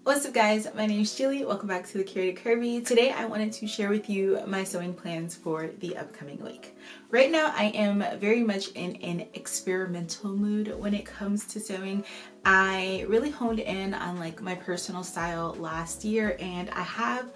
What's up guys, my name is Julie. Welcome back to the Curated Curvy. Today I wanted to share with you my sewing plans for the upcoming week. Right now I am very much in an experimental mood when it comes to sewing. I really honed in on like my personal style last year, and I have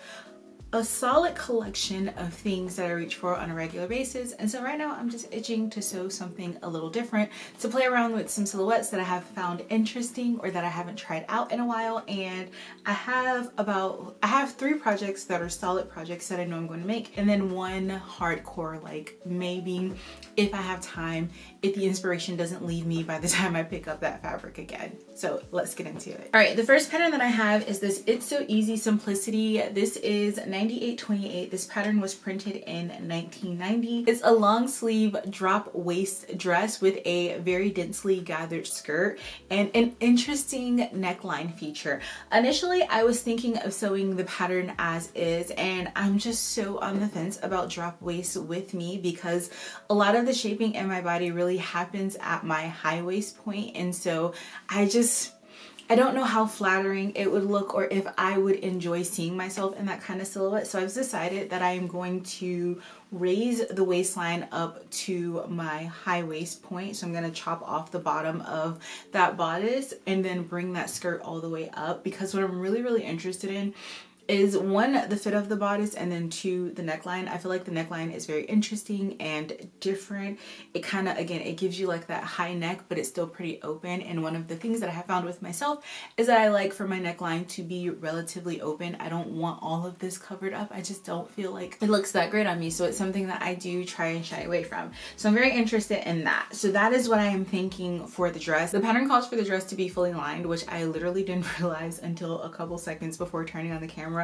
a solid collection of things that I reach for on a regular basis, and so right now I'm just itching to sew something a little different, to play around with some silhouettes that I have found interesting or that I haven't tried out in a while. And I have 3 projects that are solid projects that I know I'm going to make, and then one hardcore, like maybe if I have time, if the inspiration doesn't leave me by the time I pick up that fabric again. So let's get into it. All right, the first pattern that I have is this It's So Easy Simplicity. This is 9828. This pattern was printed in 1990. It's a long sleeve drop waist dress with a very densely gathered skirt and an interesting neckline feature. Initially, I was thinking of sewing the pattern as is, and I'm just so on the fence about drop waist with me because a lot of the shaping in my body really happens at my high waist point, and so I don't know how flattering it would look or if I would enjoy seeing myself in that kind of silhouette. So I've decided that I am going to raise the waistline up to my high waist point. So I'm going to chop off the bottom of that bodice and then bring that skirt all the way up, because what I'm really interested in is 1, the fit of the bodice, and then 2, the neckline. I feel like the neckline is very interesting and different. It kind of, again, it gives you like that high neck, but it's still pretty open. And one of the things that I have found with myself is that I like for my neckline to be relatively open. I don't want all of this covered up. I just don't feel like it looks that great on me. So it's something that I do try and shy away from. So I'm very interested in that. So that is what I am thinking for the dress. The pattern calls for the dress to be fully lined, which I literally didn't realize until a couple seconds before turning on the camera.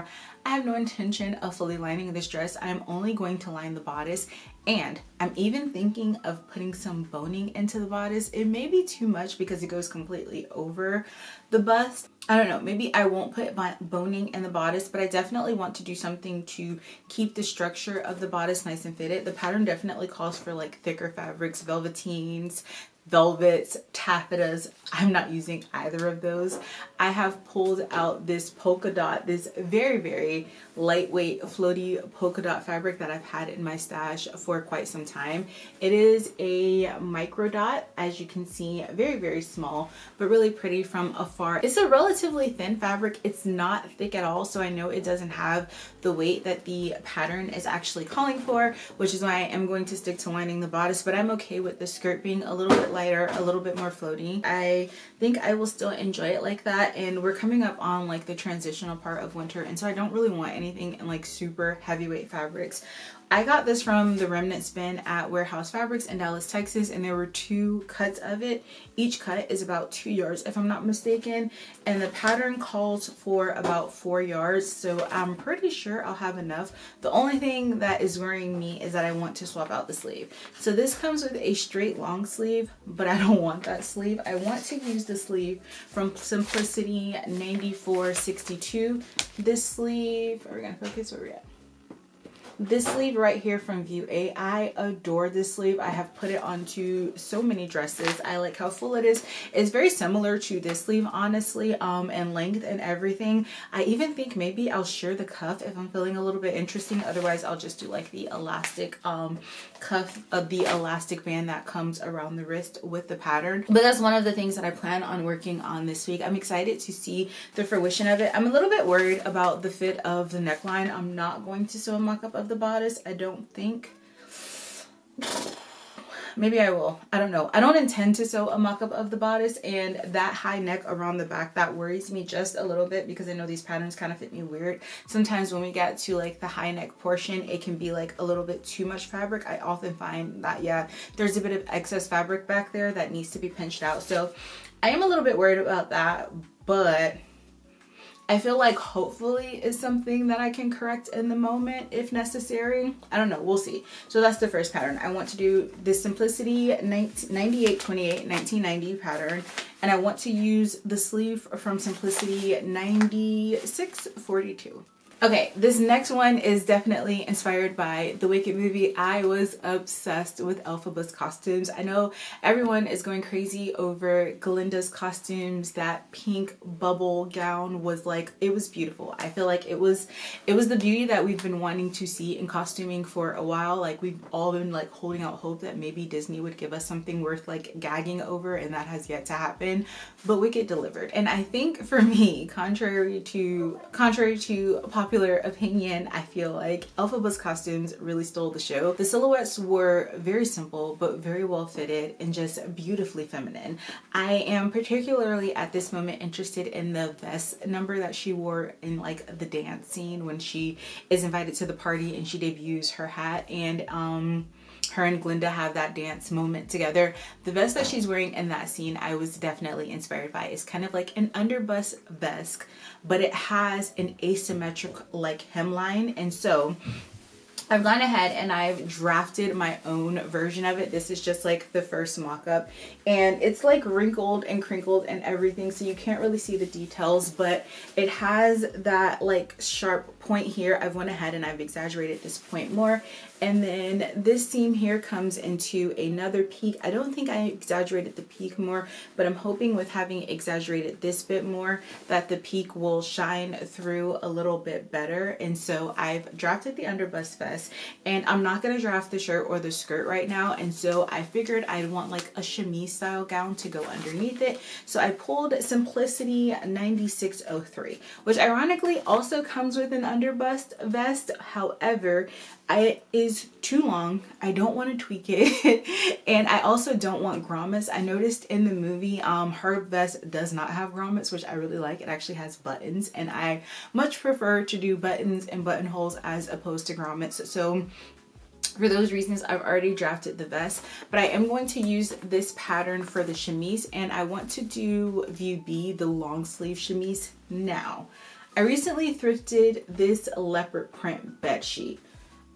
I have no intention of fully lining this dress. I'm only going to line the bodice, and I'm even thinking of putting some boning into the bodice. It may be too much because it goes completely over the bust. I don't know, maybe I won't put boning in the bodice, but I definitely want to do something to keep the structure of the bodice nice and fitted. The pattern definitely calls for like thicker fabrics, velveteens, velvets, taffetas. I'm not using either of those. I have pulled out this polka dot, this very lightweight floaty polka dot fabric that I've had in my stash for quite some time. It is a micro dot, as you can see, very small, but really pretty from afar. It's a relatively thin fabric. It's not thick at all, so I know it doesn't have the weight that the pattern is actually calling for, which is why I am going to stick to lining the bodice, but I'm okay with the skirt being a little bit lighter, a little bit more floaty. I think I will still enjoy it like that, and we're coming up on like the transitional part of winter, and so I don't really want anything in like super heavyweight fabrics. I got this from the remnants bin at Warehouse Fabrics in Dallas, Texas, and there were 2 cuts of it. Each cut is about 2 yards if I'm not mistaken, and the pattern calls for about 4 yards, so I'm pretty sure I'll have enough. The only thing that is worrying me is that I want to swap out the sleeve. So this comes with a straight long sleeve, but I don't want that sleeve. I want to use the sleeve from Simplicity 9462. This sleeve, are we gonna focus? Where are we at? This sleeve right here from View A, I adore this sleeve. I have put it onto so many dresses. I like how full it is. It's very similar to this sleeve, honestly, and length and everything. I even think maybe I'll share the cuff if I'm feeling a little bit interesting. Otherwise, I'll just do like the elastic cuff of the elastic band that comes around the wrist with the pattern. But that's one of the things that I plan on working on this week. I'm excited to see the fruition of it. I'm a little bit worried about the fit of the neckline. I'm not going to sew a mock-up of the bodice, I don't think. Maybe I will. I don't know. I don't intend to sew a mock-up of the bodice, and that high neck around the back, that worries me just a little bit because I know these patterns kind of fit me weird. Sometimes when we get to like the high neck portion, it can be like a little bit too much fabric. I often find that, yeah, there's a bit of excess fabric back there that needs to be pinched out. So I am a little bit worried about that, but I feel like hopefully it's something that I can correct in the moment if necessary. I don't know, we'll see. So that's the first pattern. I want to do this Simplicity 9828 1990 pattern, and I want to use the sleeve from Simplicity 9642. Okay, this next one is definitely inspired by the Wicked movie. I was obsessed with Elphaba's costumes. I know everyone is going crazy over Glinda's costumes. That pink bubble gown was like, it was beautiful. I feel like it was the beauty that we've been wanting to see in costuming for a while. Like, we've all been like holding out hope that maybe Disney would give us something worth like gagging over, and that has yet to happen. But Wicked delivered. And I think for me, contrary to popular opinion, I feel like Elphaba's costumes really stole the show. The silhouettes were very simple but very well fitted and just beautifully feminine. I am particularly at this moment interested in the vest number that she wore in like the dance scene when she is invited to the party and she debuts her hat, and her and Glinda have that dance moment together. The vest that she's wearing in that scene, I was definitely inspired by. It's kind of like an underbust vest, but it has an asymmetric like hemline. And so I've gone ahead and I've drafted my own version of it. This is just like the first mock-up, and it's like wrinkled and crinkled and everything, so you can't really see the details, but it has that like sharp point here. I've went ahead and I've exaggerated this point more, and then this seam here comes into another peak. I don't think I exaggerated the peak more, but I'm hoping with having exaggerated this bit more that the peak will shine through a little bit better. And so I've drafted the underbust vest, and I'm not going to draft the shirt or the skirt right now. And so I figured I'd want like a chemise style gown to go underneath it. So I pulled Simplicity 9603, which ironically also comes with an underbust vest. However, it is too long. I don't want to tweak it. And I also don't want grommets. I noticed in the movie, her vest does not have grommets, which I really like. It actually has buttons, and I much prefer to do buttons and buttonholes as opposed to grommets. So for those reasons, I've already drafted the vest, but I am going to use this pattern for the chemise, and I want to do view B, the long sleeve chemise now. I recently thrifted this leopard print bed sheet.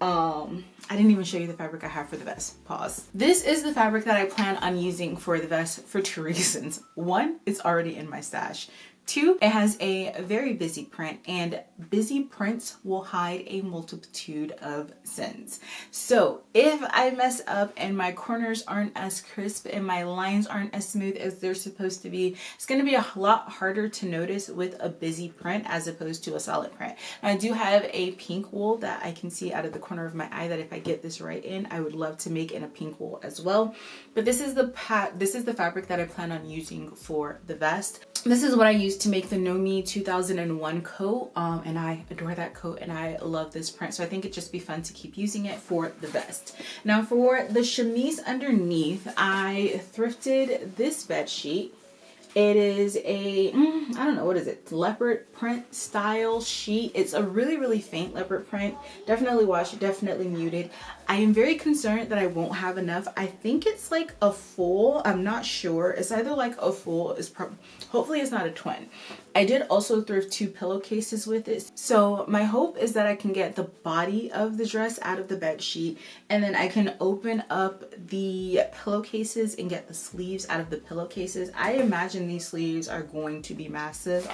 I didn't even show you the fabric I have for the vest. Pause. This is the fabric that I plan on using for the vest for two reasons. One, it's already in my stash. Two, it has a very busy print, and busy prints will hide a multitude of sins. So if I mess up and my corners aren't as crisp and my lines aren't as smooth as they're supposed to be, it's going to be a lot harder to notice with a busy print as opposed to a solid print. Now, I do have a pink wool that I can see out of the corner of my eye that if I get this right in, I would love to make in a pink wool as well. But this is the fabric that I plan on using for the vest. This is what I used to make the Nomi 2001 coat, and I adore that coat and I love this print, so I think it'd just be fun to keep using it for the vest. Now for the chemise underneath, I thrifted this bed sheet. It is a, I don't know, what is it? Leopard print style sheet. It's a really faint leopard print. Definitely washed, definitely muted. I am very concerned that I won't have enough. I think it's like a full, I'm not sure. It's either like a full, hopefully it's not a twin. I did also thrift 2 pillowcases with it. So my hope is that I can get the body of the dress out of the bed sheet, and then I can open up the pillowcases and get the sleeves out of the pillowcases. I imagine these sleeves are going to be massive.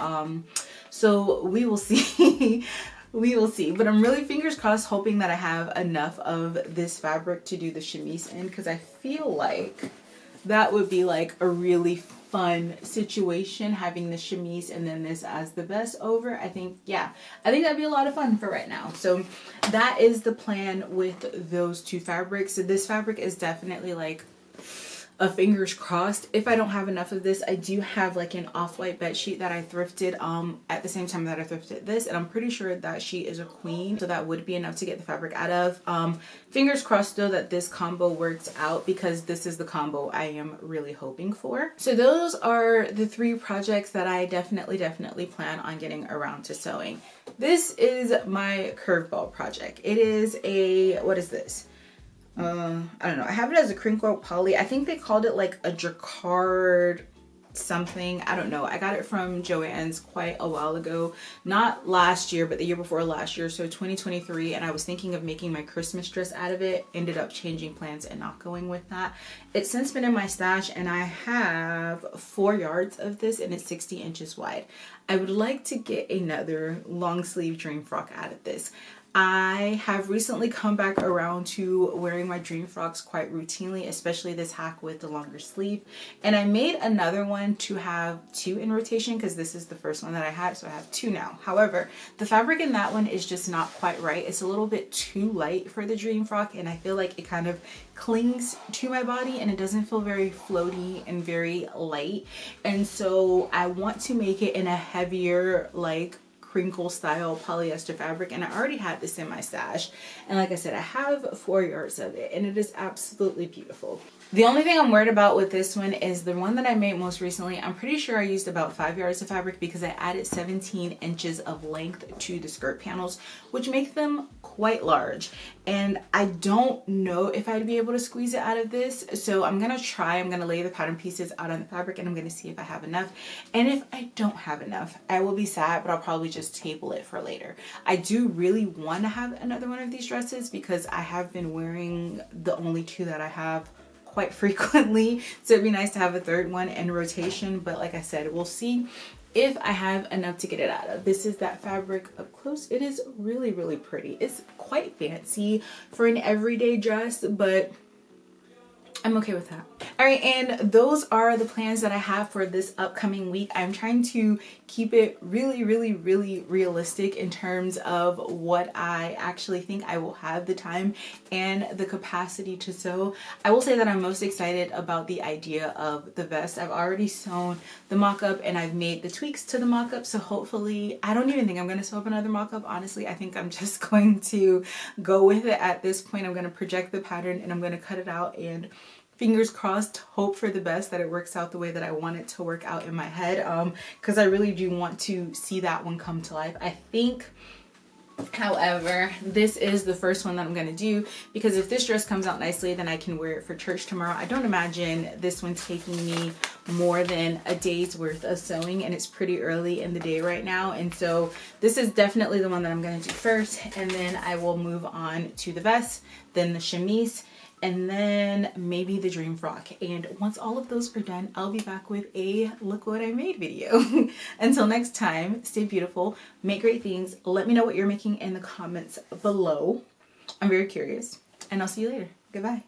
So we will see. We will see, but I'm really fingers crossed hoping that I have enough of this fabric to do the chemise in, because I feel like that would be like a really fun situation, having the chemise and then this as the vest over. I think, yeah, I think that'd be a lot of fun for right now. So that is the plan with those 2 fabrics. So this fabric is definitely like a fingers crossed. If I don't have enough of this, I do have like an off-white bed sheet that I thrifted at the same time that I thrifted this, and I'm pretty sure that sheet is a queen, so that would be enough to get the fabric out of. Fingers crossed though that this combo works out, because this is the combo I am really hoping for. So those are the 3 projects that I definitely plan on getting around to sewing. This is my curveball project. It is a, what is this? I don't know. I have it as a crinkle poly. I think they called it like a jacquard something. I don't know. I got it from Joann's quite a while ago, not last year but the year before last year, so 2023, and I was thinking of making my Christmas dress out of it. Ended up changing plans and not going with that. It's since been in my stash, and I have 4 yards of this, and it's 60 inches wide. I would like to get another long sleeve dream frock out of this. I have recently come back around to wearing my dream frocks quite routinely, especially this hack with the longer sleeve. And I made another one to have 2 in rotation because this is the first one that I had, so I have 2 now. However, the fabric in that one is just not quite right. It's a little bit too light for the dream frock, and I feel like it kind of clings to my body and it doesn't feel very floaty and very light. And so I want to make it in a heavier, like crinkle style polyester fabric, and I already had this in my stash, and like I said, I have 4 yards of it, and it is absolutely beautiful. The only thing I'm worried about with this one is the one that I made most recently. I'm pretty sure I used about 5 yards of fabric because I added 17 inches of length to the skirt panels, which make them quite large, and I don't know if I'd be able to squeeze it out of this. So I'm gonna try. I'm gonna lay the pattern pieces out on the fabric, and I'm gonna see if I have enough, and if I don't have enough, I will be sad, but I'll probably just table it for later. I do really want to have another one of these dresses because I have been wearing the only 2 that I have quite frequently, so it'd be nice to have a 3rd one in rotation. But like I said, we'll see if I have enough to get it out of. This is that fabric up close. It is really, really pretty. It's quite fancy for an everyday dress, but I'm okay with that. All right, and those are the plans that I have for this upcoming week. I'm trying to keep it really, really, really realistic in terms of what I actually think I will have the time and the capacity to sew. I will say that I'm most excited about the idea of the vest. I've already sewn the mock-up and I've made the tweaks to the mock-up, so hopefully, I don't even think I'm going to sew up another mock-up. Honestly, I think I'm just going to go with it at this point. I'm going to project the pattern and I'm going to cut it out, and fingers crossed, hope for the best that it works out the way that I want it to work out in my head, because I really do want to see that one come to life. I think, however, this is the first one that I'm going to do, because if this dress comes out nicely, then I can wear it for church tomorrow. I don't imagine this one's taking me more than a day's worth of sewing, and it's pretty early in the day right now, and so this is definitely the one that I'm going to do first, and then I will move on to the vest, then the chemise, and then maybe the dream frock. And once all of those are done, I'll be back with a look what I made video. Until next time, stay beautiful, make great things. Let me know what you're making in the comments below. I'm very curious, and I'll see you later. Goodbye.